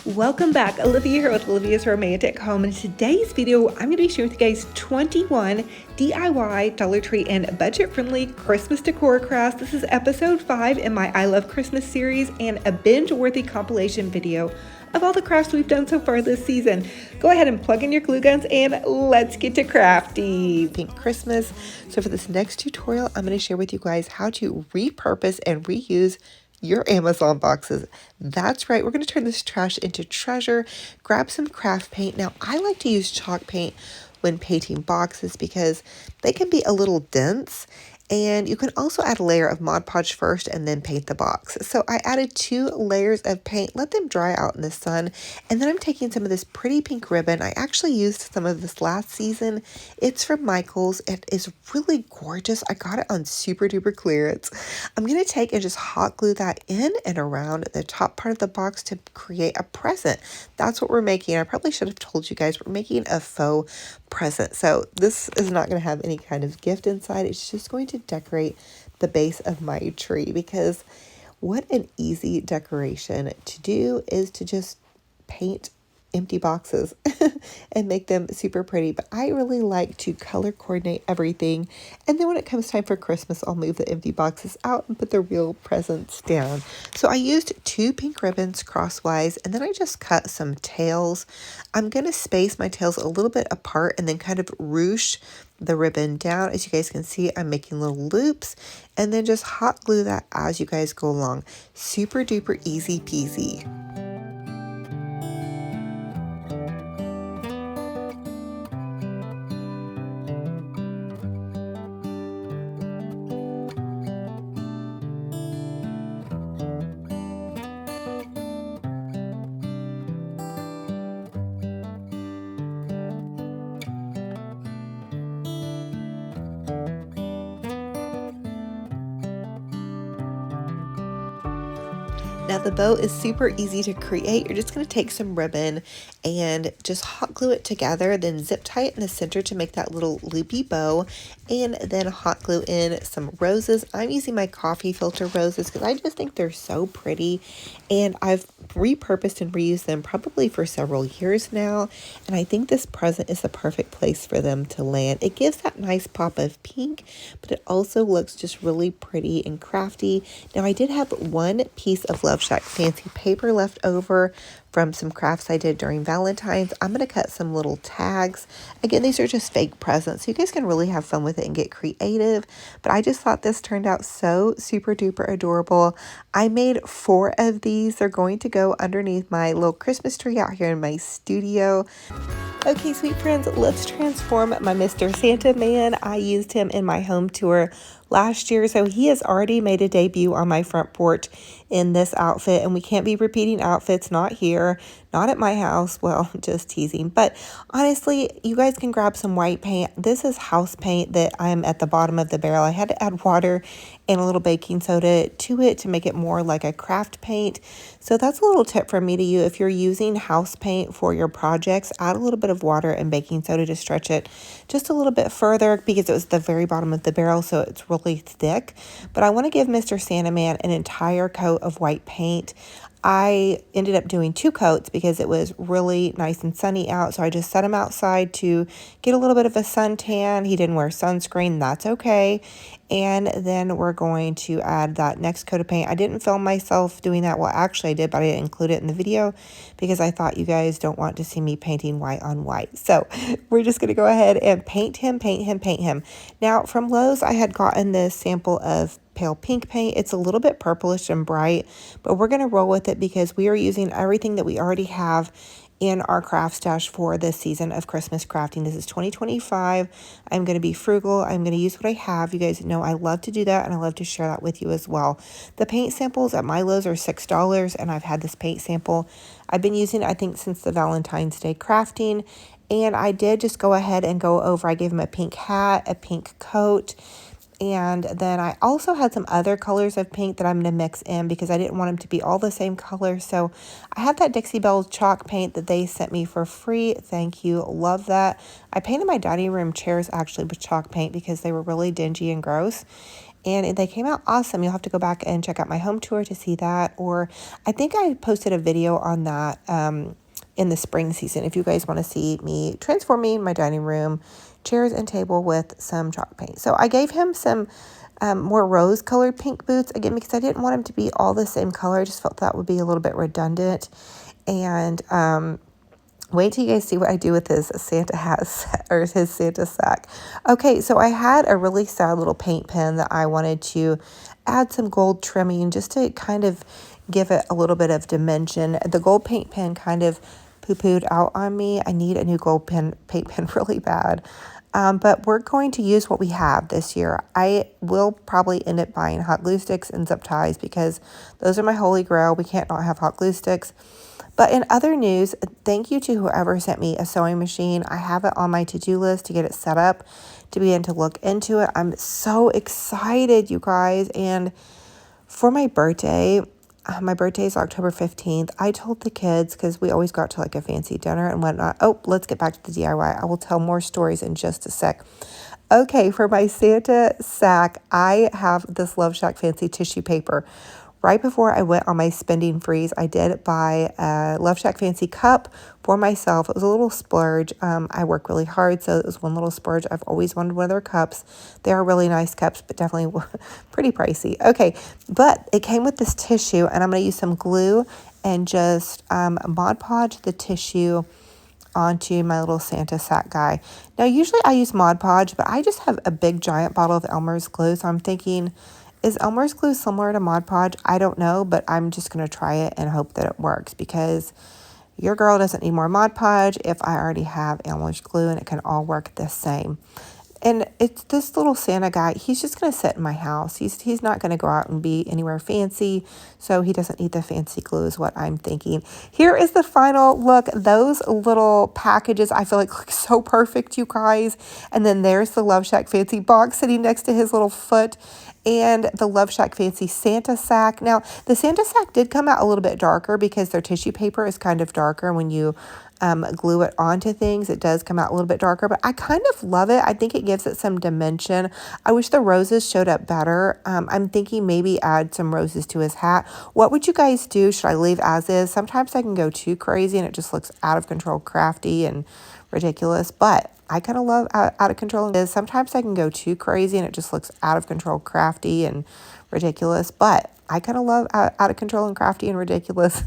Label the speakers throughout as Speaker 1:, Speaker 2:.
Speaker 1: Welcome back. Olivia here with Olivia's Romantic Home. In today's video, I'm going to be sharing with you guys 21 DIY, Dollar Tree, and budget-friendly Christmas decor crafts. This is episode 5 in my I Love Christmas series and a binge-worthy compilation video of all the crafts we've done so far this season. Go ahead and plug in your glue guns and let's get to crafty. Pink Christmas. So for this next tutorial, I'm going to share with you guys how to repurpose and reuse your Amazon boxes. That's right, we're going to turn this trash into treasure. Grab some craft paint. Now, I like to use chalk paint when painting boxes because they can be a little dense, and you can also add a layer of Mod Podge first and then paint the box. So I added 2 layers of paint, let them dry out in the sun, and then I'm taking some of this pretty pink ribbon. I actually used some of this last season. It's from Michael's. It is really gorgeous. I got it on super duper clearance. I'm going to take and just hot glue that in and around the top part of the box to create a present. That's what we're making. I probably should have told you guys we're making a faux present. So this is not going to have any kind of gift inside. It's just going to decorate the base of my tree, because what an easy decoration to do is to just paint empty boxes and make them super pretty. But I really like to color coordinate everything, and then when it comes time for Christmas, I'll move the empty boxes out and put the real presents down. So I used 2 pink ribbons crosswise, and then I just cut some tails. I'm going to space my tails a little bit apart and then kind of ruche the ribbon down. As you guys can see, I'm making little loops, and then just hot glue that as you guys go along. Super duper easy peasy. Now the bow is super easy to create. You're just going to take some ribbon and just hot glue it together, then zip tie it in the center to make that little loopy bow, and then hot glue in some roses. I'm using my coffee filter roses because I just think they're so pretty, and I've repurposed and reused them probably for several years now, and I think this present is the perfect place for them to land. It gives that nice pop of pink, but it also looks just really pretty and crafty. Now I did have one piece of Love Shack fancy paper left over from some crafts I did during Valentine's. I'm going to cut some little tags. Again, these are just fake presents, so you guys can really have fun with it and get creative. But I just thought this turned out so super duper adorable. I made 4 of these. They're going to go underneath my little Christmas tree out here in my studio. Okay, sweet friends, let's transform my Mr. Santa Man. I used him in my home tour last year, so he has already made a debut on my front porch in this outfit, and we can't be repeating outfits, not here, not at my house. Well, just teasing. But honestly, you guys can grab some white paint. This is house paint that I'm at the bottom of the barrel. I had to add water and a little baking soda to it to make it more like a craft paint. So that's a little tip from me to you. If you're using house paint for your projects, add a little bit of water and baking soda to stretch it just a little bit further, because it was the very bottom of the barrel, so it's really thick. But I want to give Mr. Santa Man an entire coat of white paint. I ended up doing 2 coats because it was really nice and sunny out, so I just set him outside to get a little bit of a suntan. He didn't wear sunscreen, that's okay. And then we're going to add that next coat of paint. I didn't film myself doing that. Well, actually I did, but I didn't include it in the video because I thought you guys don't want to see me painting white on white. So we're just going to go ahead and paint him, paint him, paint him. Now from Lowe's, I had gotten this sample of pale pink paint. It's a little bit purplish and bright, but we're going to roll with it because we are using everything that we already have in our craft stash for this season of Christmas crafting. This is 2025. I'm going to be frugal. I'm going to use what I have. You guys know I love to do that, and I love to share that with you as well. The paint samples at my Lowe's are $6, and I've had this paint sample. I've been using it, I think, since the Valentine's Day crafting, and I did just go ahead and go over. I gave him a pink hat, a pink coat, and then I also had some other colors of pink that I'm going to mix in because I didn't want them to be all the same color. So I have that Dixie Belle chalk paint that they sent me for free. Thank you. Love that. I painted my dining room chairs actually with chalk paint because they were really dingy and gross. and they came out awesome. You'll have to go back and check out my home tour to see that, or I think I posted a video on that in the spring season if you guys want to see me transforming my dining room chairs and table with some chalk paint. So I gave him some more rose colored pink boots, again, because I didn't want him to be all the same color. I just felt that would be a little bit redundant. And wait till you guys see what I do with his Santa hat or his Santa sack. Okay, so I had a really sad little paint pen that I wanted to add some gold trimming just to kind of give it a little bit of dimension. The gold paint pen kind of poo-pooed out on me. I need a new gold paint pen really bad. But we're going to use what we have this year. I will probably end up buying hot glue sticks and zip ties because those are my holy grail. We can't not have hot glue sticks. But in other news, thank you to whoever sent me a sewing machine. I have it on my to-do list to get it set up, to begin to look into it. I'm so excited, you guys. And for my birthday is October 15th. I told the kids, because we always got to like a fancy dinner and whatnot. Oh, let's get back to the DIY. I will tell more stories in just a sec. Okay, for my Santa sack, I have this Love Shack fancy tissue paper. Right before I went on my spending freeze, I did buy a Love Shack fancy cup for myself. It was a little splurge. I work really hard, so it was one little splurge. I've always wanted one of their cups. They are really nice cups, but definitely pretty pricey. Okay, but it came with this tissue, and I'm going to use some glue and just Mod Podge the tissue onto my little Santa sack guy. Now, usually I use Mod Podge, but I just have a big giant bottle of Elmer's glue, so I'm thinking, is Elmer's glue similar to Mod Podge? I don't know, but I'm just going to try it and hope that it works, because your girl doesn't need more Mod Podge if I already have Elmer's glue and it can all work the same. And it's this little Santa guy. He's just going to sit in my house. He's not going to go out and be anywhere fancy, so he doesn't need the fancy glue is what I'm thinking. Here is the final look. Those little packages I feel like look so perfect, you guys. And then there's the Love Shack fancy box sitting next to his little foot, and the Love Shack fancy Santa sack. Now, the Santa sack did come out a little bit darker because their tissue paper is kind of darker. When you glue it onto things, it does come out a little bit darker, but I kind of love it. I think it gives it some dimension. I wish the roses showed up better. I'm thinking maybe add some roses to his hat. What would you guys do? Should I leave as is? Sometimes I can go too crazy and it just looks out of control, crafty and ridiculous, but I kind of love out of control. Sometimes I can go too crazy and it just looks out of control, crafty and ridiculous, but I kind of love out of control and crafty and ridiculous.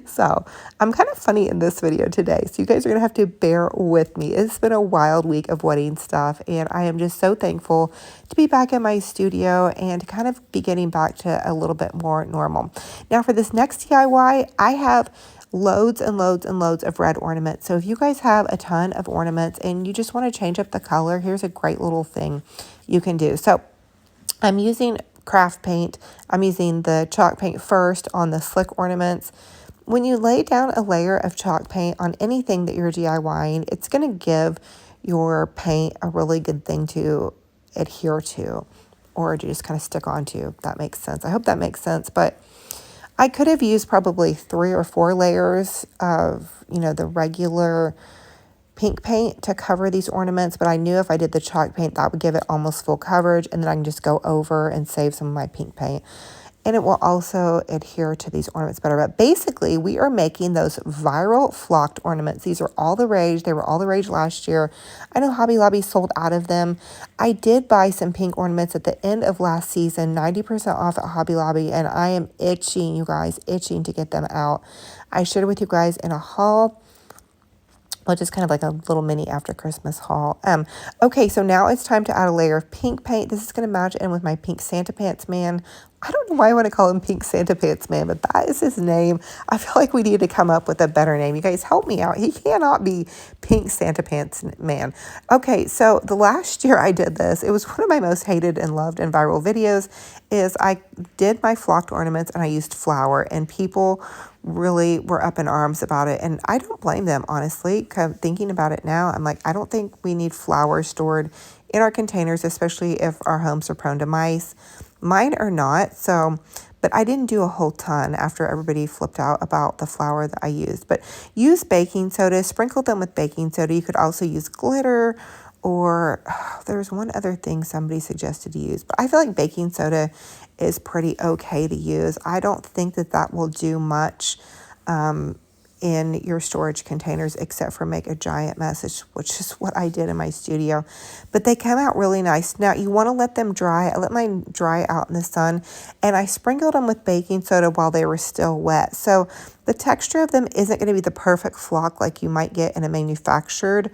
Speaker 1: So I'm kind of funny in this video today, so you guys are going to have to bear with me. It's been a wild week of wedding stuff, and I am just so thankful to be back in my studio and to kind of be getting back to a little bit more normal. Now for this next DIY, I have loads and loads and loads of red ornaments. So if you guys have a ton of ornaments and you just want to change up the color, here's a great little thing you can do. So I'm using craft paint. I'm using the chalk paint first on the slick ornaments. When you lay down a layer of chalk paint on anything that you're DIYing, it's going to give your paint a really good thing to adhere to, or to just kind of stick onto, if that makes sense. I hope that makes sense, but I could have used probably 3 or 4 layers of, the regular pink paint to cover these ornaments, but I knew if I did the chalk paint, that would give it almost full coverage, and then I can just go over and save some of my pink paint. And it will also adhere to these ornaments better. But basically, we are making those viral flocked ornaments. These are all the rage. They were all the rage last year. I know Hobby Lobby sold out of them. I did buy some pink ornaments at the end of last season, 90% off at Hobby Lobby, and I am itching, you guys, itching to get them out. I shared with you guys in a haul. Well, just kind of like a little mini after Christmas haul. Okay, so now it's time to add a layer of pink paint. This is going to match in with my pink Santa Pants Man. I don't know why I want to call him Pink Santa Pants Man, but that is his name. I feel like we need to come up with a better name. You guys help me out. He cannot be Pink Santa Pants Man. Okay, so the last year I did this, it was one of my most hated and loved and viral videos, is I did my flocked ornaments and I used flour, and people really were up in arms about it. And I don't blame them, honestly. Thinking about it now, I'm like, I don't think we need flour stored in our containers, especially if our homes are prone to mice. Mine are not, so, but I didn't do a whole ton after everybody flipped out about the flour that I used. But use baking soda, sprinkle them with baking soda. You could also use glitter or there's one other thing somebody suggested to use, but I feel like baking soda is pretty okay to use. I don't think that that will do much in your storage containers except for make a giant mess, which is what I did in my studio. But they come out really nice. Now you want to let them dry. I let mine dry out in the sun, and I sprinkled them with baking soda while they were still wet. So the texture of them isn't going to be the perfect flock like you might get in a manufactured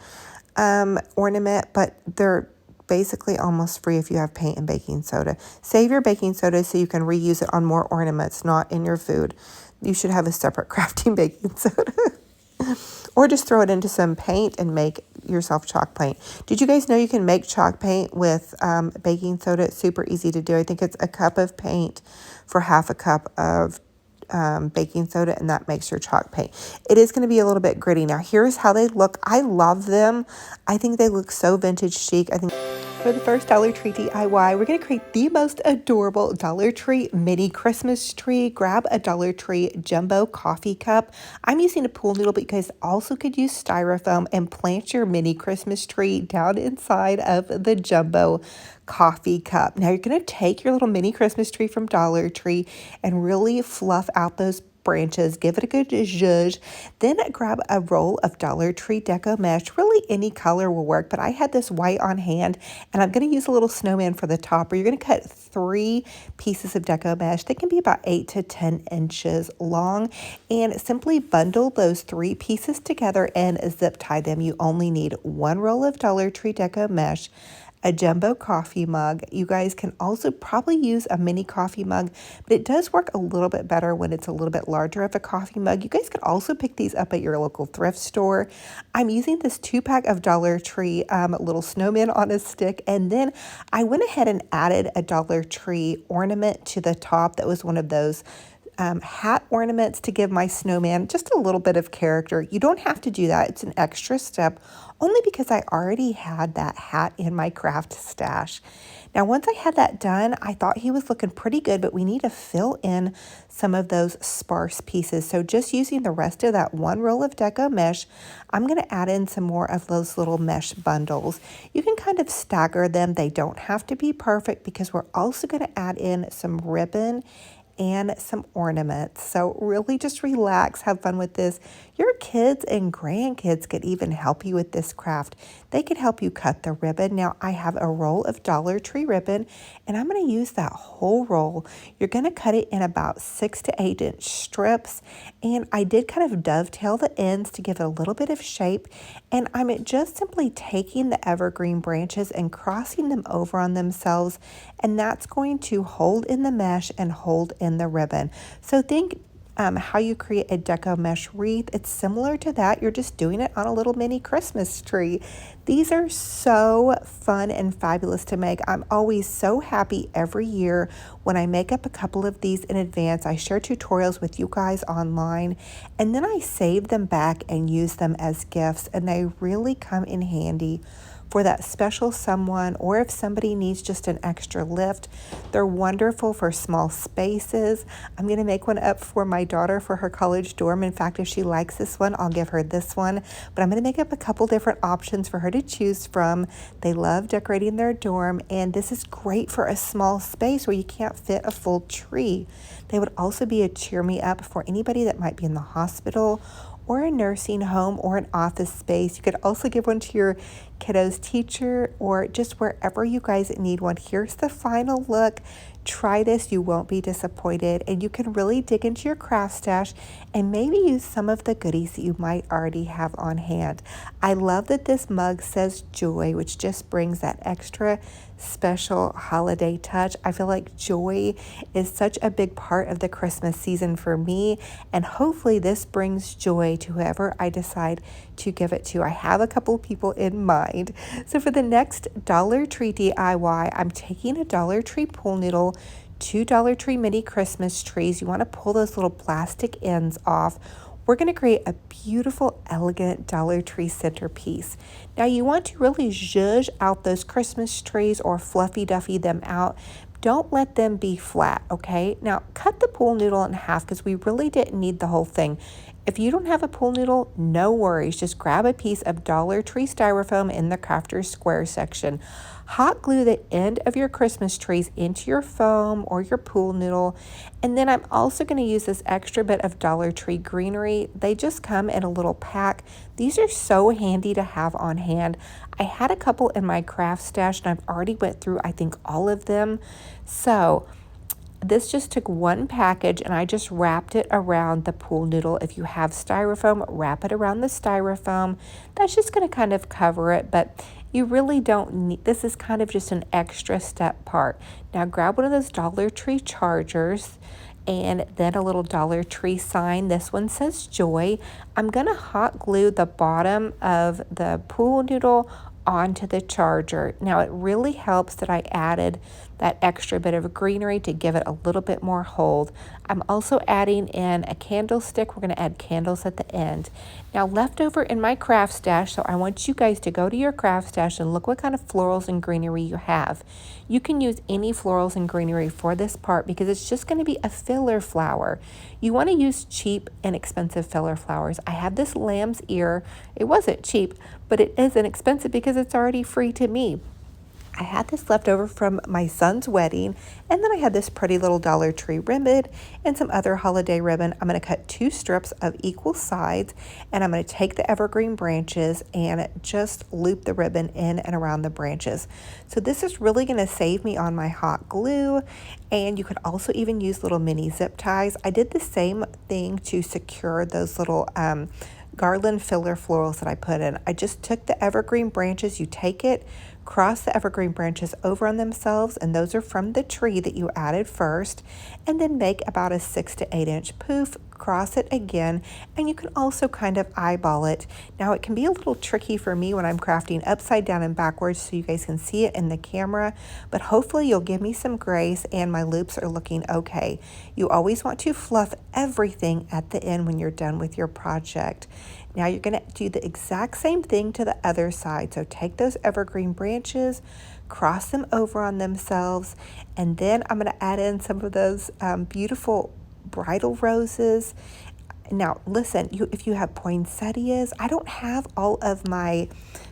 Speaker 1: ornament, but they're basically almost free if you have paint and baking soda. Save your baking soda so you can reuse it on more ornaments, not in your food. You should have a separate crafting baking soda. Or just throw it into some paint and make yourself chalk paint. Did you guys know you can make chalk paint with baking soda? It's super easy to do. I think it's a cup of paint for half a cup of baking soda, and that makes your chalk paint. It is going to be a little bit gritty. Now here's how they look. I love them. I think they look so vintage chic. I think for the first Dollar Tree DIY, we're going to create the most adorable Dollar Tree mini Christmas tree. Grab a Dollar Tree jumbo coffee cup. I'm using a pool noodle, but you guys also could use styrofoam and plant your mini Christmas tree down inside of the jumbo coffee cup. Now you're going to take your little mini Christmas tree from Dollar Tree and really fluff out those branches, give it a good zhuzh, then grab a roll of Dollar Tree deco mesh. Really any color will work, but I had this white on hand, and I'm going to use a little snowman for the top, where you're going to cut 3 pieces of deco mesh. They can be about 8 to 10 inches long, and simply bundle those 3 pieces together and zip tie them. You only need 1 roll of Dollar Tree deco mesh, a jumbo coffee mug. You guys can also probably use a mini coffee mug, but it does work a little bit better when it's a little bit larger of a coffee mug. You guys could also pick these up at your local thrift store. I'm using this 2-pack of Dollar Tree little snowman on a stick, and then I went ahead and added a Dollar Tree ornament to the top that was one of those hat ornaments to give my snowman just a little bit of character. You don't have to do that. It's an extra step, only because I already had that hat in my craft stash. Now, once I had that done, I thought he was looking pretty good, but we need to fill in some of those sparse pieces. So just using the rest of that 1 roll of deco mesh, I'm going to add in some more of those little mesh bundles. You can kind of stagger them. They don't have to be perfect, because we're also going to add in some ribbon and some ornaments. So really just relax, have fun with this. Your kids and grandkids could even help you with this craft. They could help you cut the ribbon. Now I have a roll of Dollar Tree ribbon, and I'm going to use that whole roll. You're going to cut it in about 6 to 8 inch strips, and I did kind of dovetail the ends to give it a little bit of shape, and I'm just simply taking the evergreen branches and crossing them over on themselves, and that's going to hold in the mesh and hold in the ribbon. So think how you create a deco mesh wreath. It's similar to that. You're just doing it on a little mini Christmas tree. These are so fun and fabulous to make. I'm always so happy every year when I make up a couple of these in advance. I share tutorials with you guys online, and then I save them back and use them as gifts, and they really come in handy for that special someone, or if somebody needs just an extra lift. They're wonderful for small spaces. I'm going to make one up for my daughter for her college dorm. In fact, if she likes this one, I'll give her this one. But I'm going to make up a couple different options for her to choose from. They love decorating their dorm, and this is great for a small space where you can't fit a full tree. They would also be a cheer me up for anybody that might be in the hospital or a nursing home or an office space. You could also give one to your kiddo's teacher, or just wherever you guys need one. Here's the final look. Try this, you won't be disappointed, and you can really dig into your craft stash and maybe use some of the goodies that you might already have on hand. I love that this mug says joy, which just brings that extra special holiday touch. I feel like joy is such a big part of the Christmas season for me, and hopefully this brings joy to whoever I decide to give it to. I have a couple of people in mind. So for the next Dollar Tree DIY, I'm taking a Dollar Tree pool noodle, 2 Dollar Tree mini Christmas trees. You want to pull those little plastic ends off. We're going to create a beautiful, elegant Dollar Tree centerpiece. Now you want to really zhuzh out those Christmas trees, or fluffy duffy them out. Don't let them be flat, okay? Now cut the pool noodle in half, because we really didn't need the whole thing. If you don't have a pool noodle, no worries. Just grab a piece of Dollar Tree styrofoam in the Crafters Square section. Hot glue the end of your Christmas trees into your foam or your pool noodle. And then I'm also going to use this extra bit of Dollar Tree greenery. They just come in a little pack. These are so handy to have on hand. I had a couple in my craft stash and I've already went through, I think, all of them. So this just took one package and I just wrapped it around the pool noodle. If you have styrofoam, wrap it around the styrofoam. That's just going to kind of cover it, but you really don't need, this is kind of just an extra step part. Now grab one of those Dollar Tree chargers and then a little Dollar Tree sign. This one says Joy. I'm going to hot glue the bottom of the pool noodle onto the charger. Now it really helps that I added that extra bit of greenery to give it a little bit more hold. I'm also adding in a candlestick. We're going to add candles at the end. Now left over in my craft stash, so I want you guys to go to your craft stash and look what kind of florals and greenery you have. You can use any florals and greenery for this part because it's just going to be a filler flower. You want to use cheap and expensive filler flowers. I have this lamb's ear. It wasn't cheap, but it is inexpensive because it's already free to me. I had this left over from my son's wedding, and then I had this pretty little Dollar Tree ribbon and some other holiday ribbon. I'm going to cut 2 strips of equal sides, and I'm going to take the evergreen branches and just loop the ribbon in and around the branches. So this is really going to save me on my hot glue, and you could also even use little mini zip ties. I did the same thing to secure those little garland filler florals that I put in. I just took the evergreen branches, you take it, cross the evergreen branches over on themselves, and those are from the tree that you added first, and then make about a 6 to 8 inch poof, cross it again, and you can also kind of eyeball it. Now it can be a little tricky for me when I'm crafting upside down and backwards so you guys can see it in the camera, but hopefully you'll give me some grace and my loops are looking okay. You always want to fluff everything at the end when you're done with your project. Now you're going to do the exact same thing to the other side. So take those evergreen branches, cross them over on themselves, and then I'm going to add in some of those beautiful bridal roses. Now listen, if you have poinsettias, I don't have all of my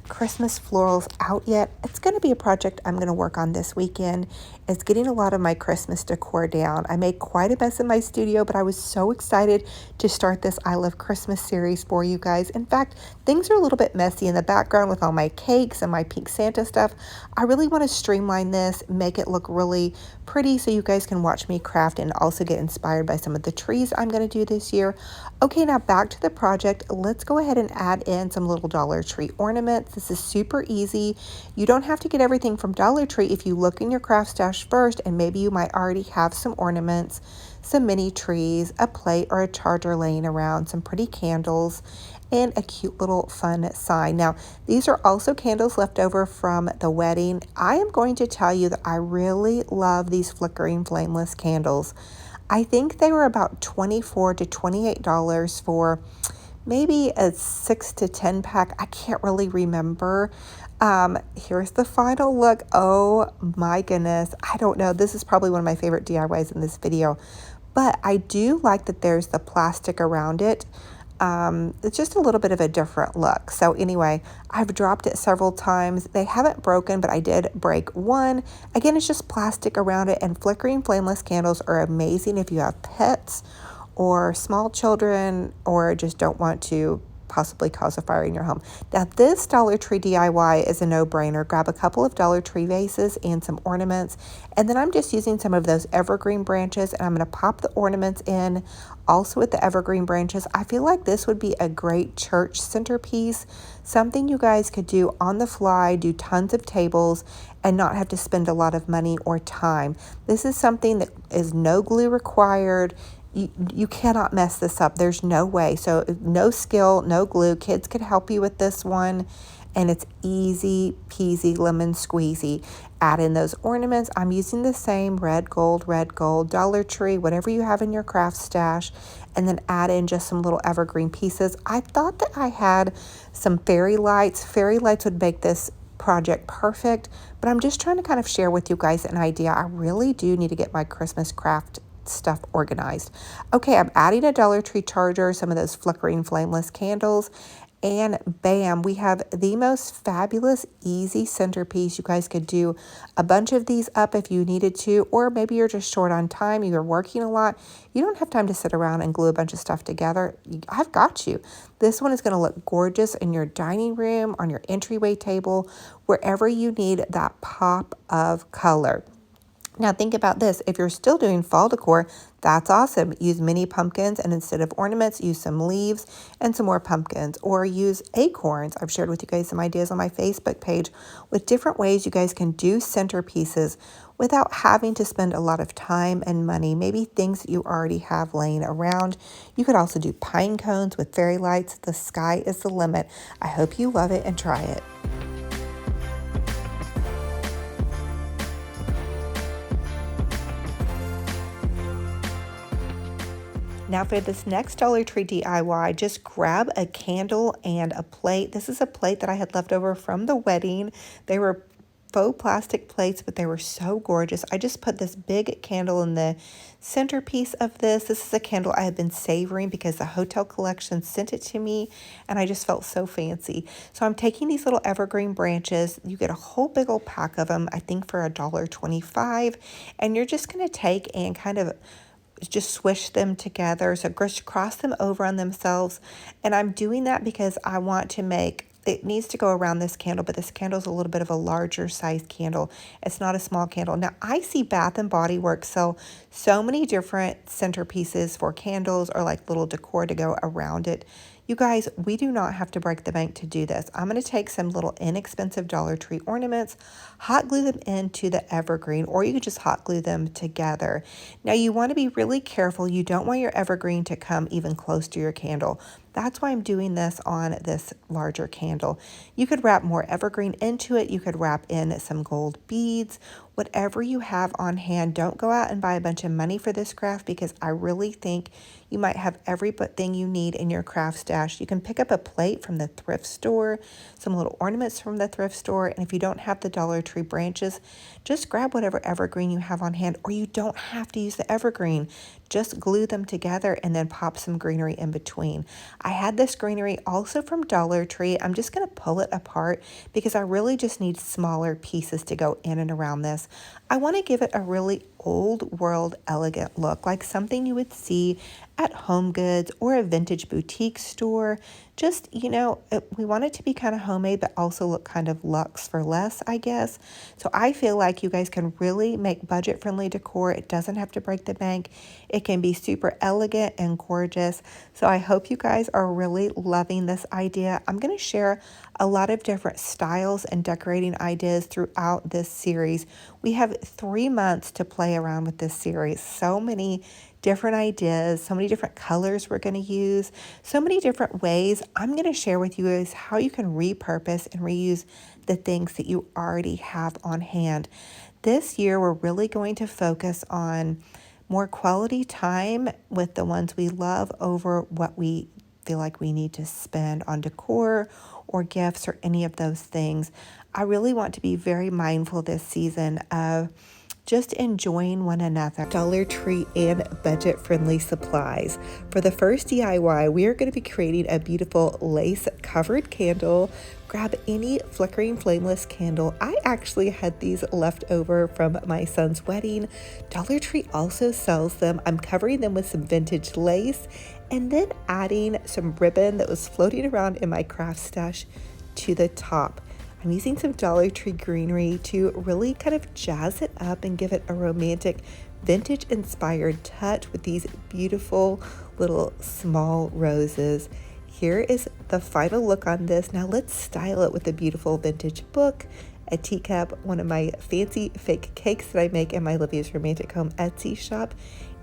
Speaker 1: Christmas florals out yet. It's going to be a project I'm going to work on this weekend. It's getting a lot of my Christmas decor down. I made quite a mess in my studio, but I was so excited to start this I Love Christmas series for you guys. In fact, things are a little bit messy in the background with all my cakes and my pink Santa stuff. I really want to streamline this, make it look really pretty so you guys can watch me craft and also get inspired by some of the trees I'm going to do this year. Okay, now back to the project. Let's go ahead and add in some little Dollar Tree ornaments. This is super easy. You don't have to get everything from Dollar Tree. If you look in your craft stash first, and maybe you might already have some ornaments, some mini trees, a plate or a charger laying around, some pretty candles, and a cute little fun sign. Now, these are also candles left over from the wedding. I am going to tell you that I really love these flickering flameless candles. I think they were about $24 to $28 for maybe a 6 to 10 pack. I can't really remember. Here's the final look. Oh my goodness. I don't know. This is probably one of my favorite DIYs in this video, but I do like that there's the plastic around it. It's just a little bit of a different look. So anyway, I've dropped it several times. They haven't broken, but I did break one. Again, it's just plastic around it, and flickering flameless candles are amazing if you have pets or small children or just don't want to possibly cause a fire in your home. Now this Dollar Tree DIY is a no-brainer. Grab a couple of Dollar Tree vases and some ornaments, and then I'm just using some of those evergreen branches, and I'm going to pop the ornaments in also with the evergreen branches. I feel like this would be a great church centerpiece, something you guys could do on the fly, do tons of tables, and not have to spend a lot of money or time. This is something that is no glue required. You cannot mess this up. There's no way. So no skill, no glue. Kids could help you with this one. And it's easy peasy lemon squeezy. Add in those ornaments. I'm using the same red, gold, Dollar Tree, whatever you have in your craft stash. And then add in just some little evergreen pieces. I thought that I had some fairy lights. Fairy lights would make this project perfect. But I'm just trying to kind of share with you guys an idea. I really do need to get my Christmas craft stuff organized. Okay, I'm adding a Dollar Tree charger, some of those flickering flameless candles, and bam, we have the most fabulous, easy centerpiece. You guys could do a bunch of these up if you needed to, or maybe you're just short on time, you're working a lot. You don't have time to sit around and glue a bunch of stuff together. I've got you. This one is going to look gorgeous in your dining room, on your entryway table, wherever you need that pop of color. Now think about this. If you're still doing fall decor, that's awesome. Use mini pumpkins, and instead of ornaments, use some leaves and some more pumpkins, or use acorns. I've shared with you guys some ideas on my Facebook page with different ways you guys can do centerpieces without having to spend a lot of time and money. Maybe things that you already have laying around. You could also do pine cones with fairy lights. The sky is the limit. I hope you love it and try it. Now for this next Dollar Tree DIY, just grab a candle and a plate. This is a plate that I had left over from the wedding. They were faux plastic plates, but they were so gorgeous. I just put this big candle in the centerpiece of this. This is a candle I have been savoring because the hotel collection sent it to me, and I just felt so fancy. So I'm taking these little evergreen branches. You get a whole big old pack of them, I think for $1.25, and you're just going to take and kind of just swish them together. So just cross them over on themselves. And I'm doing that because I want to make, it needs to go around this candle, but this candle is a little bit of a larger size candle. It's not a small candle. Now I see Bath and Body Works sell so many different centerpieces for candles, or like little decor to go around it. You guys, we do not have to break the bank to do this. I'm going to take some little inexpensive Dollar Tree ornaments, hot glue them into the evergreen, or you could just hot glue them together. Now you want to be really careful. You don't want your evergreen to come even close to your candle. That's why I'm doing this on this larger candle. You could wrap more evergreen into it. You could wrap in some gold beads, whatever you have on hand. Don't go out and buy a bunch of money for this craft, because I really think you might have every thing you need in your craft stash. You can pick up a plate from the thrift store, some little ornaments from the thrift store, and if you don't have the Dollar Tree branches, just grab whatever evergreen you have on hand, or you don't have to use the evergreen. Just glue them together and then pop some greenery in between. I had this greenery also from Dollar Tree. I'm just going to pull it apart because I really just need smaller pieces to go in and around this. I want to give it a really old world elegant look, like something you would see at Home Goods or a vintage boutique store. Just, you know, we want it to be kind of homemade, but also look kind of luxe for less, I guess. So I feel like you guys can really make budget-friendly decor. It doesn't have to break the bank. It can be super elegant and gorgeous. So I hope you guys are really loving this idea. I'm going to share a lot of different styles and decorating ideas throughout this series. We have 3 months to play around with this series. So many different ideas, so many different colors we're going to use, so many different ways. I'm going to share with you guys how you can repurpose and reuse the things that you already have on hand. This year, we're really going to focus on more quality time with the ones we love over what we feel like we need to spend on decor or gifts or any of those things. I really want to be very mindful this season of just enjoying one another. Dollar Tree and budget-friendly supplies. For the first DIY, we are going to be creating a beautiful lace-covered candle. Grab any flickering flameless candle. I actually had these left over from my son's wedding. Dollar Tree also sells them. I'm covering them with some vintage lace and then adding some ribbon that was floating around in my craft stash to the top. I'm using some Dollar Tree greenery to really kind of jazz it up and give it a romantic, vintage-inspired touch with these beautiful little small roses. Here is the final look on this. Now let's style it with a beautiful vintage book, a teacup, one of my fancy fake cakes that I make in my Olivia's Romantic Home Etsy shop.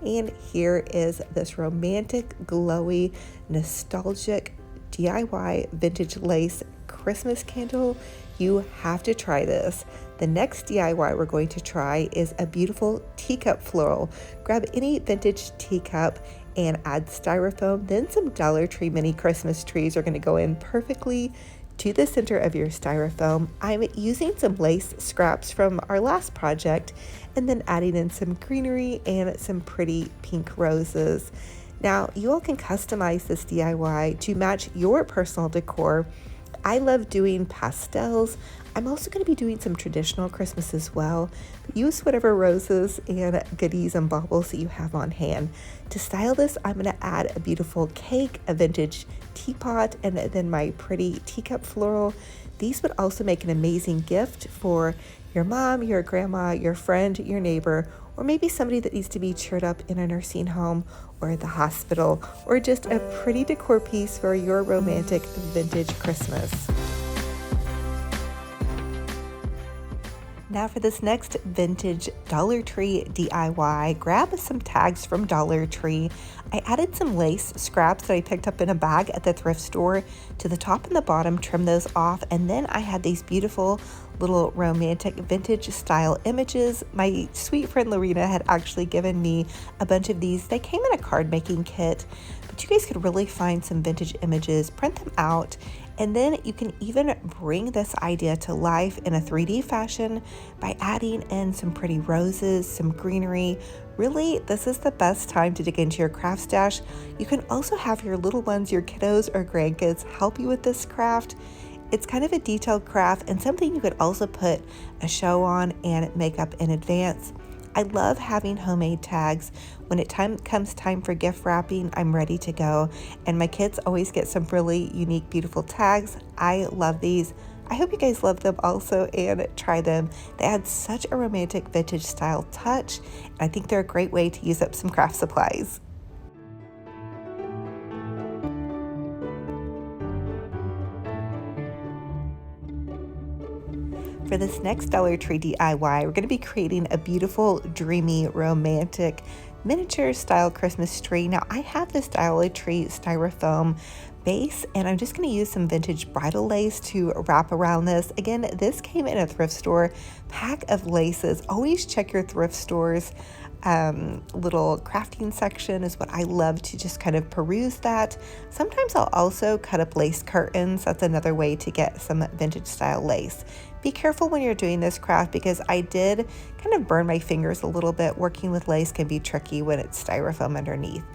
Speaker 1: And here is this romantic, glowy, nostalgic DIY vintage lace Christmas candle. You have to try this. The next DIY we're going to try is a beautiful teacup floral. Grab any vintage teacup and add styrofoam, then some Dollar Tree mini Christmas trees are going to go in perfectly. To the center of your styrofoam, I'm using some lace scraps from our last project and then adding in some greenery and some pretty pink roses. Now, you all can customize this DIY to match your personal decor. I love doing pastels. I'm also going to be doing some traditional Christmas as well. Use whatever roses and goodies and baubles that you have on hand. To style this, I'm going to add a beautiful cake, a vintage teapot, and then my pretty teacup floral. These would also make an amazing gift for your mom, your grandma, your friend, your neighbor, or maybe somebody that needs to be cheered up in a nursing home or the hospital, or just a pretty decor piece for your romantic vintage Christmas. Now for this next vintage Dollar Tree DIY, grab some tags from Dollar Tree. I added some lace scraps that I picked up in a bag at the thrift store to the top and the bottom, trim those off, and then I had these beautiful little romantic vintage style images. My sweet friend Lorena had actually given me a bunch of these. They came in a card making kit, but you guys could really find some vintage images, print them out, and then you can even bring this idea to life in a 3D fashion by adding in some pretty roses, some greenery. Really, this is the best time to dig into your craft stash. You can also have your little ones, your kiddos or grandkids, help you with this craft. It's kind of a detailed craft and something you could also put a show on and make up in advance. I love having homemade tags. When it comes time for gift wrapping, I'm ready to go. And my kids always get some really unique, beautiful tags. I love these. I hope you guys love them also and try them. They add such a romantic vintage style touch. And I think they're a great way to use up some craft supplies. For this next Dollar Tree DIY, we're going to be creating a beautiful, dreamy, romantic, miniature style Christmas tree. Now, I have this Dollar Tree styrofoam base, and I'm just going to use some vintage bridal lace to wrap around this. Again, this came in a thrift store pack of laces. Always check your thrift stores. Little crafting section is what I love to just kind of peruse that. Sometimes I'll also cut up lace curtains. That's another way to get some vintage style lace. Be careful when you're doing this craft because I did kind of burn my fingers a little bit. Working with lace can be tricky when it's styrofoam underneath.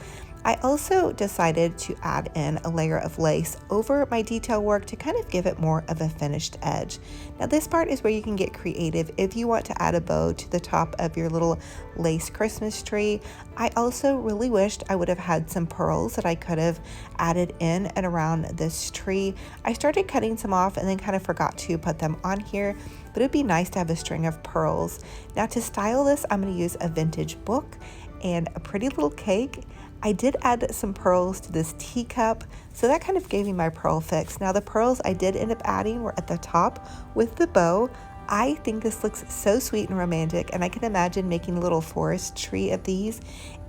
Speaker 1: I also decided to add in a layer of lace over my detail work to kind of give it more of a finished edge. Now this part is where you can get creative if you want to add a bow to the top of your little lace Christmas tree. I also really wished I would have had some pearls that I could have added in and around this tree. I started cutting some off and then kind of forgot to put them on here, but it'd be nice to have a string of pearls. Now to style this, I'm going to use a vintage book and a pretty little cake. I did add some pearls to this teacup, so that kind of gave me my pearl fix. Now the pearls I did end up adding were at the top with the bow. I think this looks so sweet and romantic, and I can imagine making a little forest tree of these.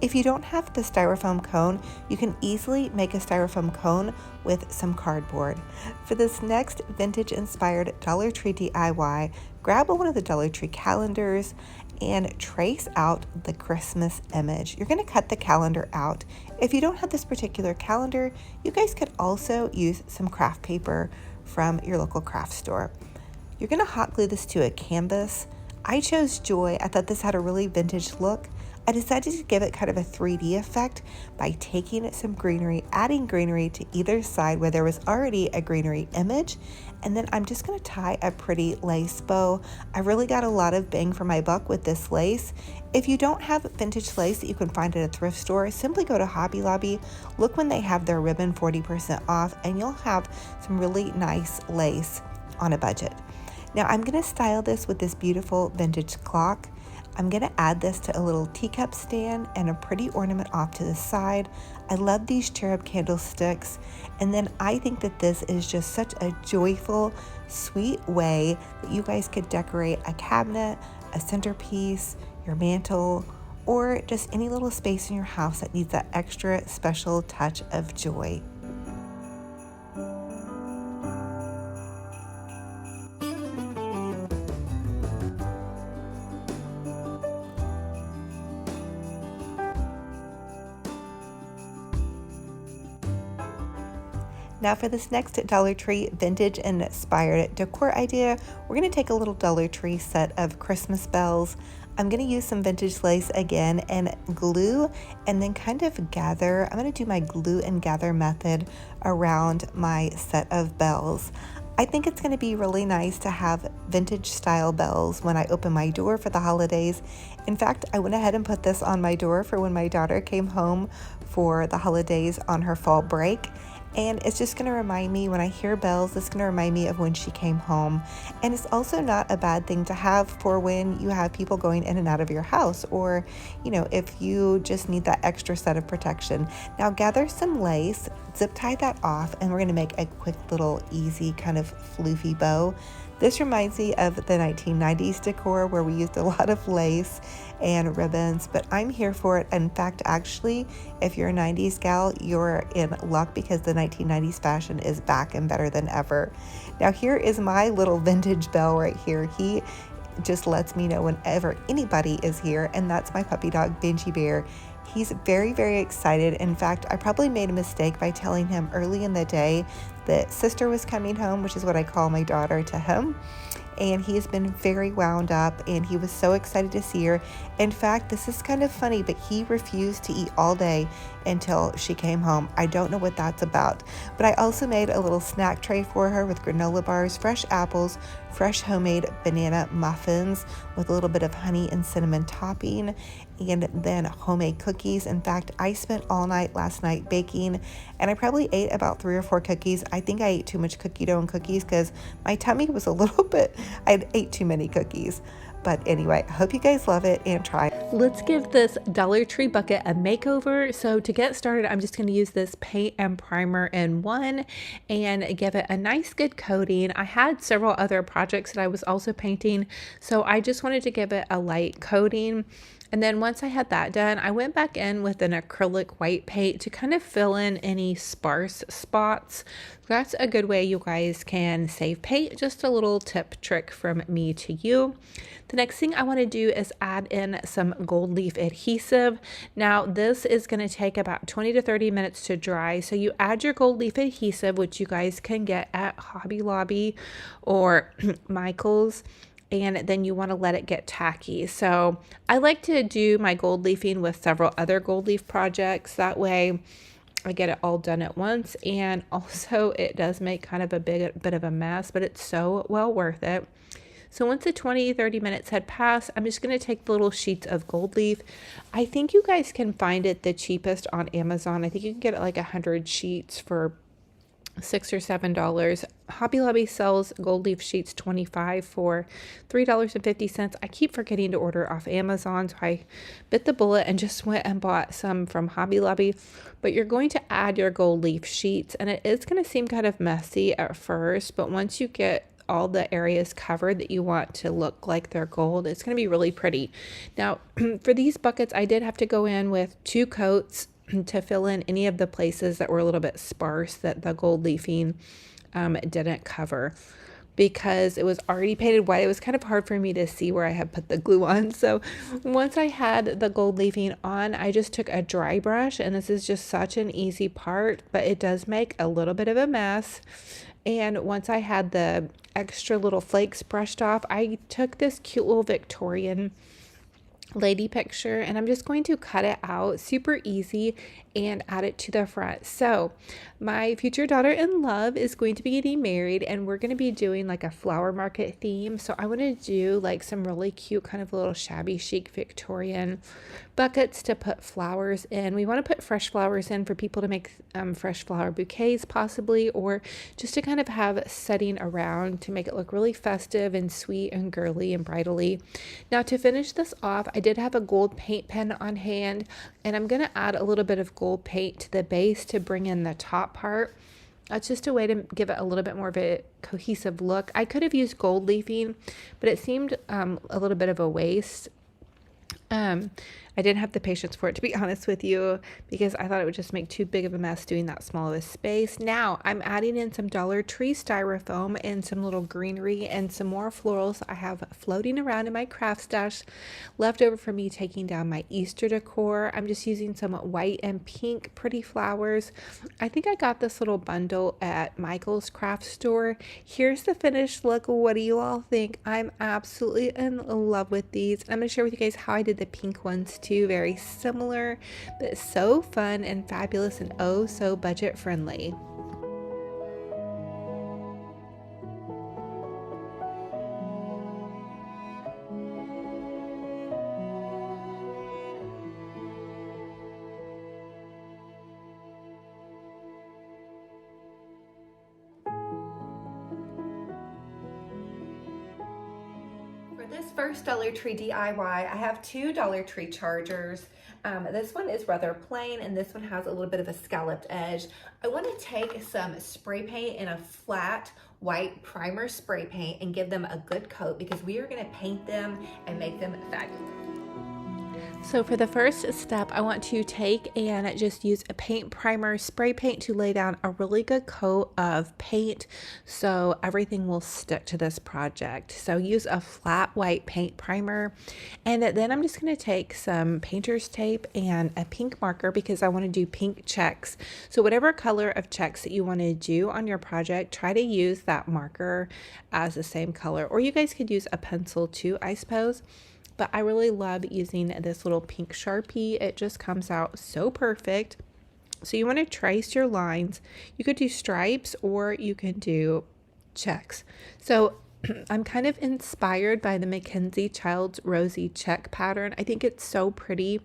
Speaker 1: If you don't have the styrofoam cone, you can easily make a styrofoam cone with some cardboard. For this next vintage inspired Dollar Tree DIY, grab one of the Dollar Tree calendars and trace out the Christmas image. You're going to cut the calendar out. If you don't have this particular calendar, you guys could also use some craft paper from your local craft store. You're going to hot glue this to a canvas. I chose Joy. I thought this had a really vintage look. I decided to give it kind of a 3D effect by taking some greenery, adding greenery to either side where there was already a greenery image, and then I'm just going to tie a pretty lace bow. I really got a lot of bang for my buck with this lace. If you don't have vintage lace that you can find at a thrift store, simply go to Hobby Lobby, look when they have their ribbon 40% off, and you'll have some really nice lace on a budget. Now I'm going to style this with this beautiful vintage clock. I'm going to add this to a little teacup stand and a pretty ornament off to the side. I love these cherub candlesticks, and then I think that this is just such a joyful, sweet way that you guys could decorate a cabinet, a centerpiece, your mantle, or just any little space in your house that needs that extra special touch of joy. Now for this next Dollar Tree vintage inspired decor idea, we're going to take a little Dollar Tree set of Christmas bells. I'm going to use some vintage lace again and glue, and then kind of gather. I'm going to do my glue and gather method around my set of bells. I think it's going to be really nice to have vintage style bells when I open my door for the holidays. In fact, I went ahead and put this on my door for when my daughter came home for the holidays on her fall break. And it's just going to remind me, when I hear bells, it's going to remind me of when she came home. And it's also not a bad thing to have for when you have people going in and out of your house, or, you know, if you just need that extra set of protection. Now gather some lace, zip tie that off, and we're going to make a quick little easy kind of floofy bow. This reminds me of the 1990s decor where we used a lot of lace and ribbons, but I'm here for it. In fact, actually, if you're a 90s gal, you're in luck because the 1990s fashion is back and better than ever. Now here is my little vintage bell right here. He just lets me know whenever anybody is here, and that's my puppy dog, Benji Bear. He's very, very excited. In fact, I probably made a mistake by telling him early in the day that sister was coming home, which is what I call my daughter to him. And he has been very wound up, and he was so excited to see her. In fact, this is kind of funny, but he refused to eat all day until she came home. I don't know what that's about. But I also made a little snack tray for her with granola bars, fresh apples, fresh homemade banana muffins with a little bit of honey and cinnamon topping, and then homemade cookies. In fact, I spent all night last night baking, and I probably ate about 3 or 4 cookies. I think I ate too much cookie dough and cookies because my tummy was a little bit, I ate too many cookies. But anyway, I hope you guys love it and try it.
Speaker 2: Let's give this Dollar Tree bucket a makeover. So to get started, I'm just going to use this paint and primer in one and give it a nice good coating. I had several other projects that I was also painting, so I just wanted to give it a light coating. And then once I had that done, I went back in with an acrylic white paint to kind of fill in any sparse spots. That's a good way you guys can save paint. Just a little tip trick from me to you. The next thing I want to do is add in some gold leaf adhesive. Now this is going to take about 20 to 30 minutes to dry. So you add your gold leaf adhesive, which you guys can get at Hobby Lobby or Michael's, and then you want to let it get tacky. So I like to do my gold leafing with several other gold leaf projects. That way I get it all done at once, and also it does make kind of a bit of a mess, but it's so well worth it. So once the 20-30 minutes had passed, I'm just going to take the little sheets of gold leaf. I think you guys can find it the cheapest on Amazon. I think you can get it like 100 sheets for $6 or $7. Hobby Lobby sells gold leaf sheets 25 for $3.50. I keep forgetting to order off Amazon, so I bit the bullet and just went and bought some from Hobby Lobby. But you're going to add your gold leaf sheets, and it is going to seem kind of messy at first, but once you get all the areas covered that you want to look like they're gold, it's going to be really pretty. Now for these buckets, I did have to go in with 2 coats to fill in any of the places that were a little bit sparse that the gold leafing didn't cover, because it was already painted white. It was kind of hard for me to see where I had put the glue on. So once I had the gold leafing on, I just took a dry brush, and this is just such an easy part, but it does make a little bit of a mess. And once I had the extra little flakes brushed off, I took this cute little Victorian lady picture, and I'm just going to cut it out super easy and add it to the front. So my future daughter-in-law is going to be getting married, and we're going to be doing like a flower market theme. So I want to do like some really cute kind of little shabby chic Victorian buckets to put flowers in. We want to put fresh flowers in for people to make fresh flower bouquets possibly, or just to kind of have setting around to make it look really festive and sweet and girly and bridally. Now to finish this off, I did have a gold paint pen on hand, and I'm going to add a little bit of gold paint to the base to bring in the top part. That's just a way to give it a little bit more of a cohesive look. I could have used gold leafing, but it seemed a little bit of a waste. I didn't have the patience for it, to be honest with you, because I thought it would just make too big of a mess doing that small of a space. Now I'm adding in some Dollar Tree styrofoam and some little greenery and some more florals I have floating around in my craft stash left over from me taking down my Easter decor. I'm just using some white and pink pretty flowers. I think I got this little bundle at Michael's craft store. Here's the finished look. What do you all think? I'm absolutely in love with these. I'm going to share with you guys how I did the pink ones too. Very similar, but so fun and fabulous and oh so budget friendly. For this first Dollar Tree DIY, I have two Dollar Tree chargers. This one is rather plain and this one has a little bit of a scalloped edge. I want to take some spray paint in a flat white primer spray paint and give them a good coat because we are going to paint them and make them fabulous. So for the first step, I want to take and just use a paint primer spray paint to lay down a really good coat of paint so everything will stick to this project. So use a flat white paint primer, and then I'm just going to take some painter's tape and a pink marker because I want to do pink checks. So whatever color of checks that you want to do on your project, try to use that marker as the same color, or you guys could use a pencil too, I suppose. But I really love using this little pink Sharpie. It just comes out so perfect. So you want to trace your lines. You could do stripes or you can do checks. So I'm kind of inspired by the Mackenzie Childs Rosy check pattern. I think it's so pretty.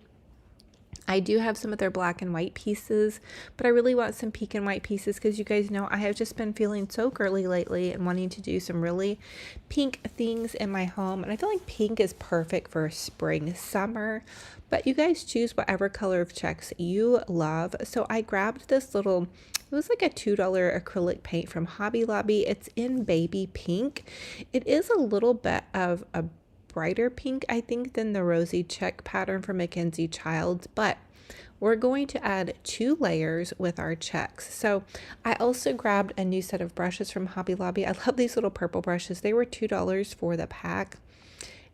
Speaker 2: I do have some of their black and white pieces, but I really want some pink and white pieces because you guys know I have just been feeling so girly lately and wanting to do some really pink things in my home. And I feel like pink is perfect for spring, summer, but you guys choose whatever color of checks you love. So I grabbed this little, it was like a $2 acrylic paint from Hobby Lobby. It's in baby pink. It is a little bit of a brighter pink, I think, than the rosy check pattern from Mackenzie Childs, but we're going to add 2 layers with our checks. So I also grabbed a new set of brushes from Hobby Lobby. I love these little purple brushes. They were $2 for the pack.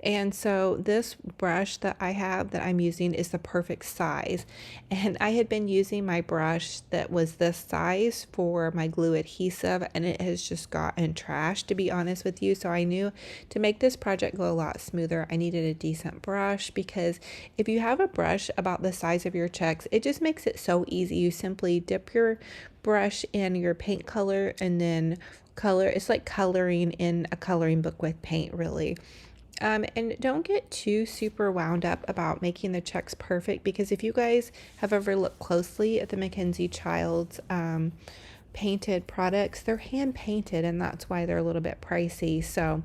Speaker 2: And so this brush that I have that I'm using is the perfect size. And I had been using my brush that was this size for my glue adhesive, and it has just gotten trashed, to be honest with you. So I knew to make this project go a lot smoother, I needed a decent brush, because if you have a brush about the size of your checks, it just makes it so easy. You simply dip your brush in your paint color and then color. It's like coloring in a coloring book with paint, really. And don't get too super wound up about making the checks perfect, because if you guys have ever looked closely at the Mackenzie Childs painted products, they're hand painted, and that's why they're a little bit pricey. So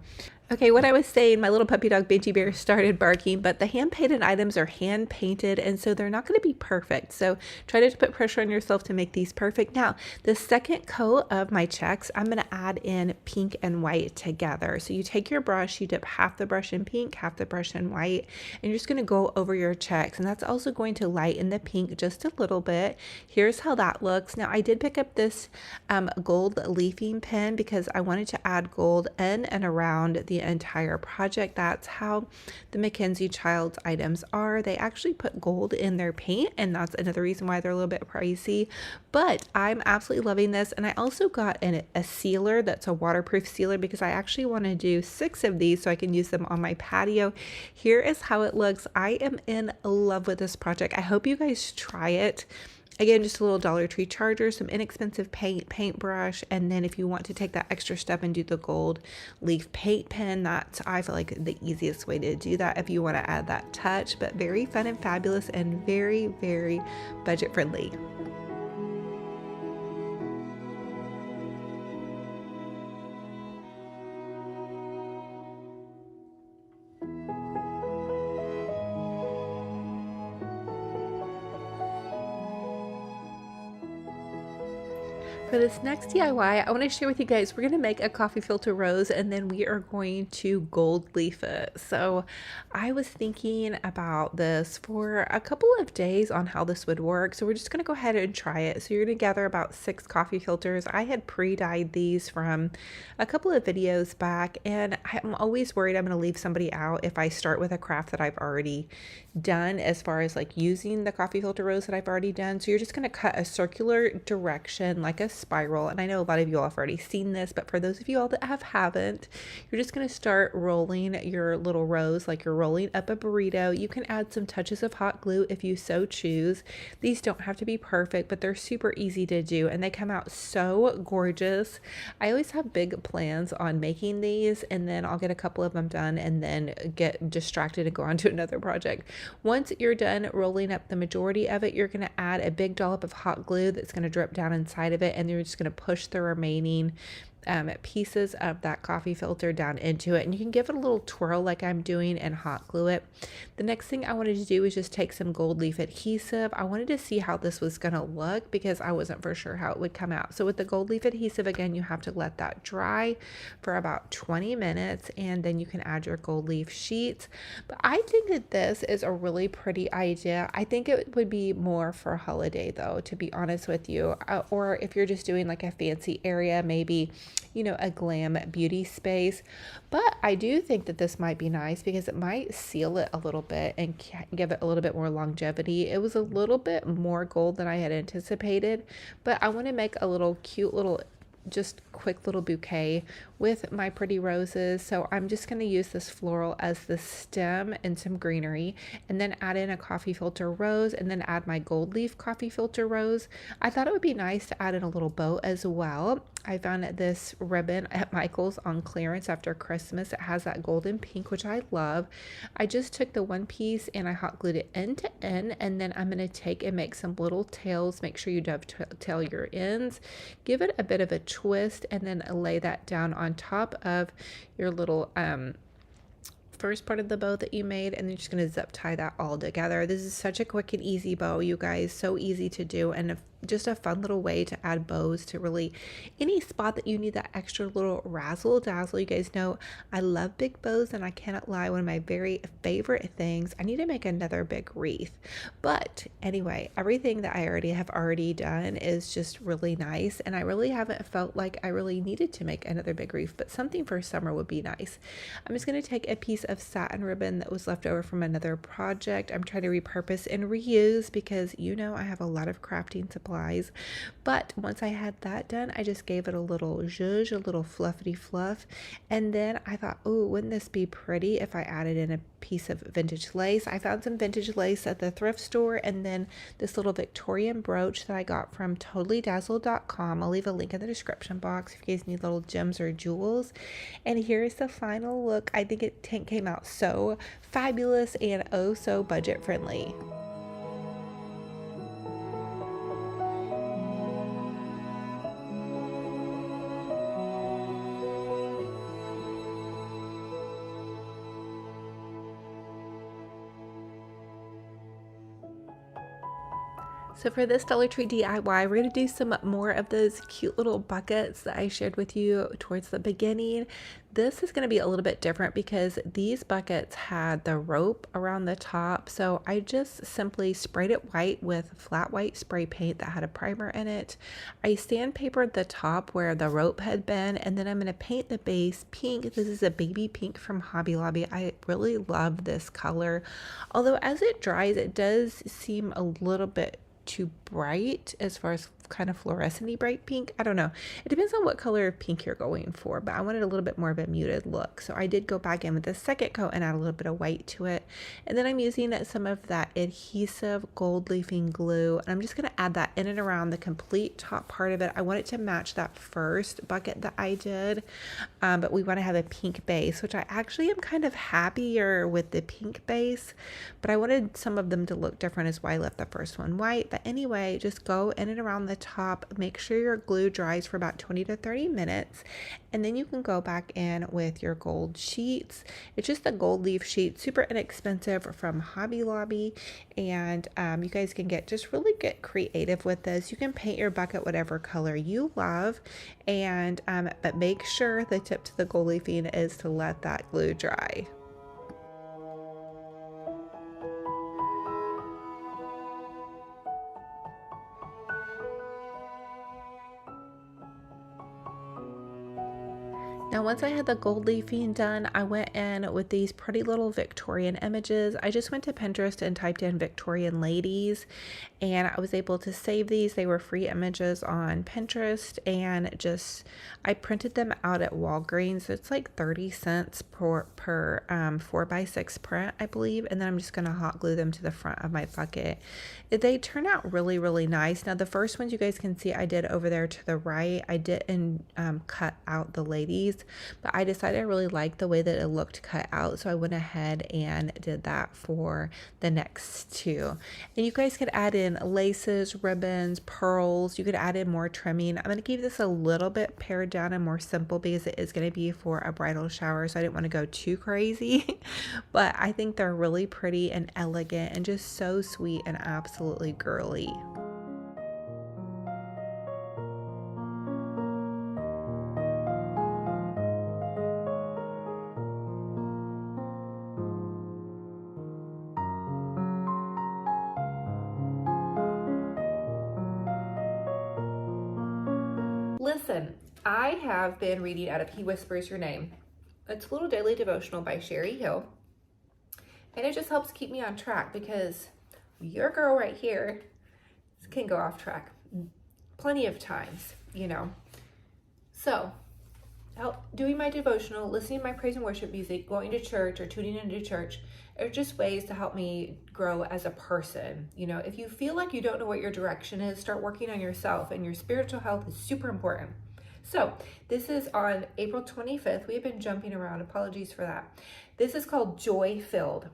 Speaker 2: okay, what I was saying, my little puppy dog Benji Bear started barking, but the hand painted items are hand painted, and so they're not going to be perfect. So try to put pressure on yourself to make these perfect. Now, the second coat of my checks, I'm going to add in pink and white together. So you take your brush, you dip half the brush in pink, half the brush in white, and you're just going to go over your checks. And that's also going to lighten the pink just a little bit. Here's how that looks. Now, I did pick up this gold leafing pen because I wanted to add gold in and around the entire project. That's how the Mackenzie Childs items are. They actually put gold in their paint, and that's another reason why they're a little bit pricey, but I'm absolutely loving this. And I also got a sealer that's a waterproof sealer because I actually want to do 6 of these so I can use them on my patio. Here is how it looks. I am in love with this project. I hope you guys try it. Again, just a little Dollar Tree charger, some inexpensive paintbrush, and then if you want to take that extra step and do the gold leaf paint pen, that's, I feel like, the easiest way to do that if you want to add that touch. But very fun and fabulous and very, very budget friendly. For this next DIY, I want to share with you guys, we're going to make a coffee filter rose and then we are going to gold leaf it. So I was thinking about this for a couple of days on how this would work. So we're just going to go ahead and try it. So you're going to gather about 6 coffee filters. I had pre-dyed these from a couple of videos back, and I'm always worried I'm going to leave somebody out if I start with a craft that I've already done, as far as like using the coffee filter rose that I've already done. So you're just going to cut a circular direction like a spiral, and I know a lot of you all have already seen this, but for those of you all that haven't, you're just going to start rolling your little rose like you're rolling up a burrito. You can add some touches of hot glue if you so choose. These don't have to be perfect, but they're super easy to do and they come out so gorgeous. I always have big plans on making these, and then I'll get a couple of them done and then get distracted and go on to another project. Once you're done rolling up the majority of it, you're going to add a big dollop of hot glue that's going to drip down inside of it, and you're just going to push the remaining pieces of that coffee filter down into it, and you can give it a little twirl like I'm doing and hot glue it. The next thing I wanted to do is just take some gold leaf adhesive. I wanted to see how this was going to look because I wasn't for sure how it would come out. So with the gold leaf adhesive, again, you have to let that dry for about 20 minutes and then you can add your gold leaf sheets. But I think that this is a really pretty idea. I think it would be more for a holiday though, to be honest with you, or if you're just doing like a fancy area, maybe a glam beauty space. But I do think that this might be nice because it might seal it a little bit and give it a little bit more longevity. It was a little bit more gold than I had anticipated, but I want to make a little cute little just quick little bouquet with my pretty roses. So I'm just going to use this floral as the stem and some greenery, and then add in a coffee filter rose, and then add my gold leaf coffee filter rose. I thought it would be nice to add in a little bow as well. I found this ribbon at Michael's on clearance after Christmas. It has that golden pink, which I love. I just took the one piece and I hot glued it end to end, and then I'm going to take and make some little tails. Make sure you dovetail your ends, give it a bit of a twist, and then lay that down on top of your little first part of the bow that you made, and then you're just going to zip tie that all together. This is such a quick and easy bow, you guys. So easy to do, and just a fun little way to add bows to really any spot that you need that extra little razzle dazzle. You guys know I love big bows, and I cannot lie, one of my very favorite things. I need to make another big wreath, but anyway, everything that I have already done is just really nice, and I really haven't felt like I really needed to make another big wreath, but something for summer would be nice. I'm just going to take a piece of satin ribbon that was left over from another project. I'm trying to repurpose and reuse because I have a lot of crafting supplies. But once I had that done, I just gave it a little zhuzh, a little fluffity fluff. And then I thought, oh, wouldn't this be pretty if I added in a piece of vintage lace? I found some vintage lace at the thrift store, and then this little Victorian brooch that I got from totallydazzled.com. I'll leave a link in the description box if you guys need little gems or jewels. And here's the final look. I think it came out so fabulous and oh so budget friendly. So for this Dollar Tree DIY, we're going to do some more of those cute little buckets that I shared with you towards the beginning. This is going to be a little bit different because these buckets had the rope around the top. So I just simply sprayed it white with flat white spray paint that had a primer in it. I sandpapered the top where the rope had been, and then I'm going to paint the base pink. This is a baby pink from Hobby Lobby. I really love this color. Although as it dries, it does seem a little bit too bright as far as kind of fluorescent-y bright pink. I don't know. It depends on what color of pink you're going for, but I wanted a little bit more of a muted look. So I did go back in with the second coat and add a little bit of white to it. And then I'm using some of that adhesive gold leafing glue, and I'm just going to add that in and around the complete top part of it. I want it to match that first bucket that I did, but we want to have a pink base, which I actually am kind of happier with the pink base, but I wanted some of them to look different, is why I left the first one white. But anyway, way, just go in and around the top. Make sure your glue dries for about 20 to 30 minutes. And then you can go back in with your gold sheets. It's just a gold leaf sheet, super inexpensive from Hobby Lobby. And you guys can get creative with this. You can paint your bucket whatever color you love. And but make sure the tip to the gold leafing is to let that glue dry. Now, once I had the gold leafing done, I went in with these pretty little Victorian images. I just went to Pinterest and typed in Victorian ladies, and I was able to save these. They were free images on Pinterest, and I printed them out at Walgreens. It's like 30 cents per 4x6 print, I believe, and then I'm just gonna hot glue them to the front of my bucket. They turn out really, really nice. Now, the first ones you guys can see I did over there to the right, I didn't cut out the ladies, but I decided I really liked the way that it looked cut out, so I went ahead and did that for the next two. And you guys could add in laces, ribbons, pearls. You could add in more trimming. I'm going to keep this a little bit pared down and more simple because it is going to be for a bridal shower, so I didn't want to go too crazy. But I think they're really pretty and elegant and just so sweet and absolutely girly. Listen, I have been reading out of He Whispers Your Name. It's a little daily devotional by Sherry Hill. And it just helps keep me on track because your girl right here can go off track plenty of times, you know. So, doing my devotional, listening to my praise and worship music, going to church or tuning into church are just ways to help me grow as a person. You know, if you feel like you don't know what your direction is, start working on yourself, and your spiritual health is super important. So this is on April 25th. We've been jumping around. Apologies for that. This is called Joy Filled.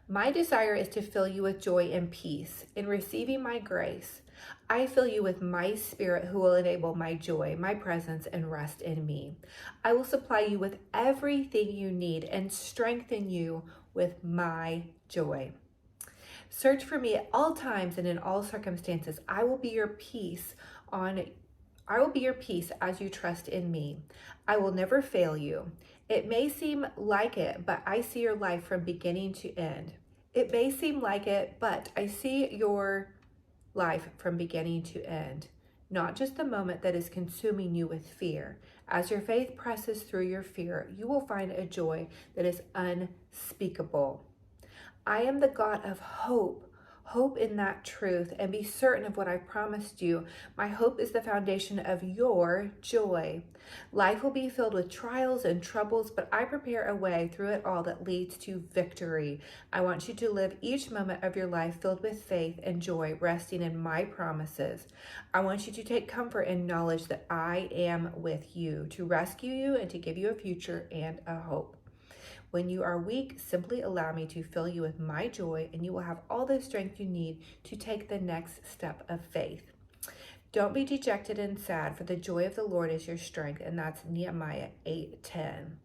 Speaker 2: My desire is to fill you with joy and peace. In receiving my grace, I fill you with my spirit who will enable my joy, my presence, and rest in me. I will supply you with everything you need and strengthen you with my joy. Search for me at all times and in all circumstances. I will be your peace as you trust in me. I will never fail you. It may seem like it, but I see your life from beginning to end. It may seem like it, but I see your life from beginning to end, not just the moment that is consuming you with fear. As your faith presses through your fear, you will find a joy that is unspeakable. I am the God of hope. Hope in that truth and be certain of what I promised you. My hope is the foundation of your joy. Life will be filled with trials and troubles, but I prepare a way through it all that leads to victory. I want you to live each moment of your life filled with faith and joy, resting in my promises. I want you to take comfort in knowledge that I am with you, to rescue you and to give you a future and a hope. When you are weak, simply allow me to fill you with my joy, and you will have all the strength you need to take the next step of faith. Don't be dejected and sad, for the joy of the Lord is your strength, and that's Nehemiah 8:10.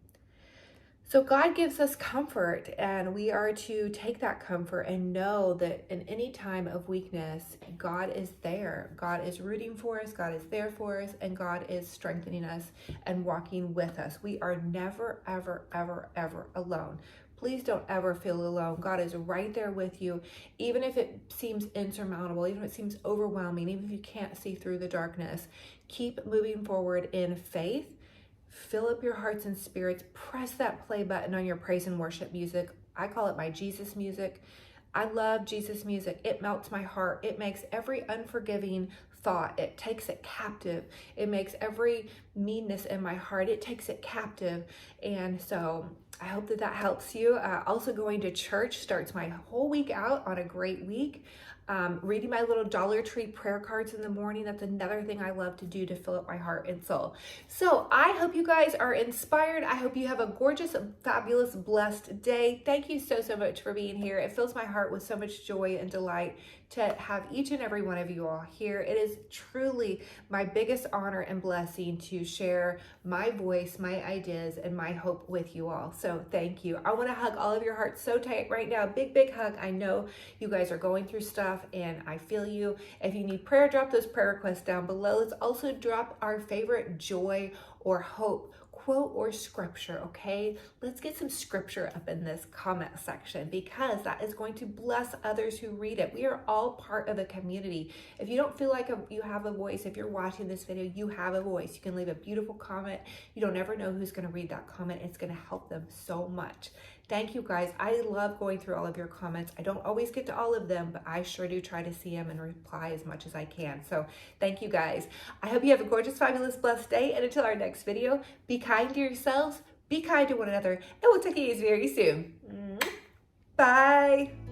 Speaker 2: So God gives us comfort, and we are to take that comfort and know that in any time of weakness, God is there. God is rooting for us, God is there for us, and God is strengthening us and walking with us. We are never, ever, ever, ever alone. Please don't ever feel alone. God is right there with you, even if it seems insurmountable, even if it seems overwhelming, even if you can't see through the darkness. Keep moving forward in faith. Fill up your hearts and spirits. Press that play button on your praise and worship music. I call it my Jesus music. I love Jesus music. It melts my heart. It makes every unforgiving thought, it takes it captive. It makes every meanness in my heart, it takes it captive. And so I hope that that helps you. Also, going to church starts my whole week out on a great week. Reading my little Dollar Tree prayer cards in the morning, that's another thing I love to do to fill up my heart and soul. So I hope you guys are inspired. I hope you have a gorgeous, fabulous, blessed day. Thank you so much for being here. It fills my heart with so much joy and delight to have each and every one of you all here. It is truly my biggest honor and blessing to share my voice, my ideas, and my hope with you all. So thank you. I want to hug all of your hearts so tight right now. Big hug. I know you guys are going through stuff and I feel you. If you need prayer, drop those prayer requests down below. Let's also drop our favorite joy or hope quote or scripture, okay? Let's get some scripture up in this comment section because that is going to bless others who read it. We are all part of a community. If you don't feel like you have a voice, if you're watching this video, you have a voice. You can leave a beautiful comment. You don't ever know who's gonna read that comment. It's gonna help them so much. Thank you guys. I love going through all of your comments. I don't always get to all of them, but I sure do try to see them and reply as much as I can. So thank you guys. I hope you have a gorgeous, fabulous, blessed day. And until our next video, be kind to yourselves, be kind to one another, and we'll talk to you very soon. Bye.